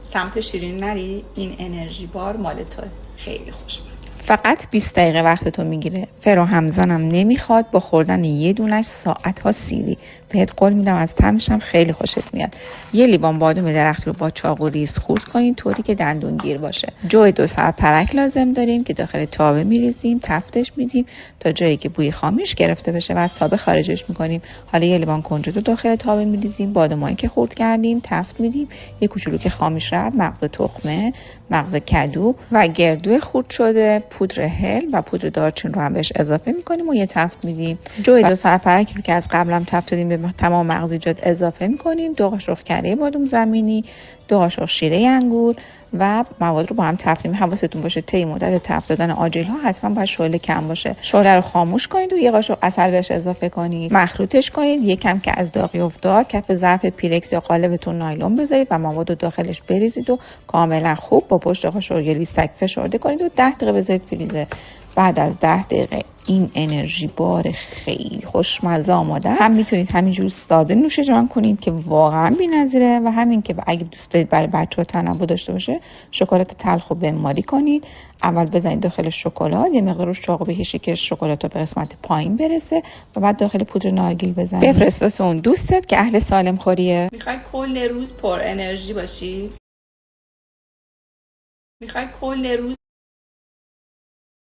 سمت شیرین نری، این انرژی بار مال توه. خیلی خوشمزه. فقط 20 دقیقه وقتتو میگیره. فرو همزانم نمیخواد. با خوردن یه دونش ساعت‌ها سیری. بهت قول میدم از طعمش هم خیلی خوشت میاد. یه لیوان بادام درخت رو با چاقو ریز خورد کنین طوری که دندون گیر باشه. جو 2 سر پرک لازم داریم که داخل تابه میریزیم، تفتش میدیم تا جایی که بوی خامیش گرفته بشه و از تابه خارجش میکنیم. حالا یه لیوان کنجد رو داخل تابه میریزیم، بادامایی که خورد کردیم تفت میدیم، یه کوچولو که خامیش رفت، مغز تخمه، مغز کدو و گردو خورد شده، پودر هل و پودر دارچین رو هم بهش اضافه میکنیم و یه تفت میدیم. جو 2 سر پرک رو که از قبلم تفت دادیم به تمام مغزیجات اضافه میکنیم. 2 قاشق کره بادام زمینی، 2 قاشق شیره انگور و مواد رو با هم تفت میدیم. حواستون باشه طی مدت تفت دادن آجیل ها حتما باید شعله کم باشه. شعله رو خاموش کنید و یه قاشق عسل بهش اضافه کنید. مخلوطش کنید. یکم که از داغی افتاد کف ظرف پیرکس یا قالبتون نایلون بذارید و مواد رو داخلش بریزید و کاملا خوب با پشت قاشق یا لیستک فشرده کنید و 10 دقیقه بذارید فریزر. بعد از 10 دقیقه این انرژی بار خیلی خوشمزه آماده. هم میتونید همینجور ساده نوش جان کنید که واقعا بی‌نظیره و همین که اگه دوست دارید برای بچه‌ها تنوع داشته باشه شکلات تلخ رو بماری کنید. اول بزنید داخل شکلات، یه مقدار روش چاقو بکشید که شکلات به قسمت پایین برسه و بعد داخل پودر نارگیل بزنید. بفرست واسه اون دوستت که اهل سالم خوریه. میخوای کل روز پر انرژی باشی؟ میخوای کل روز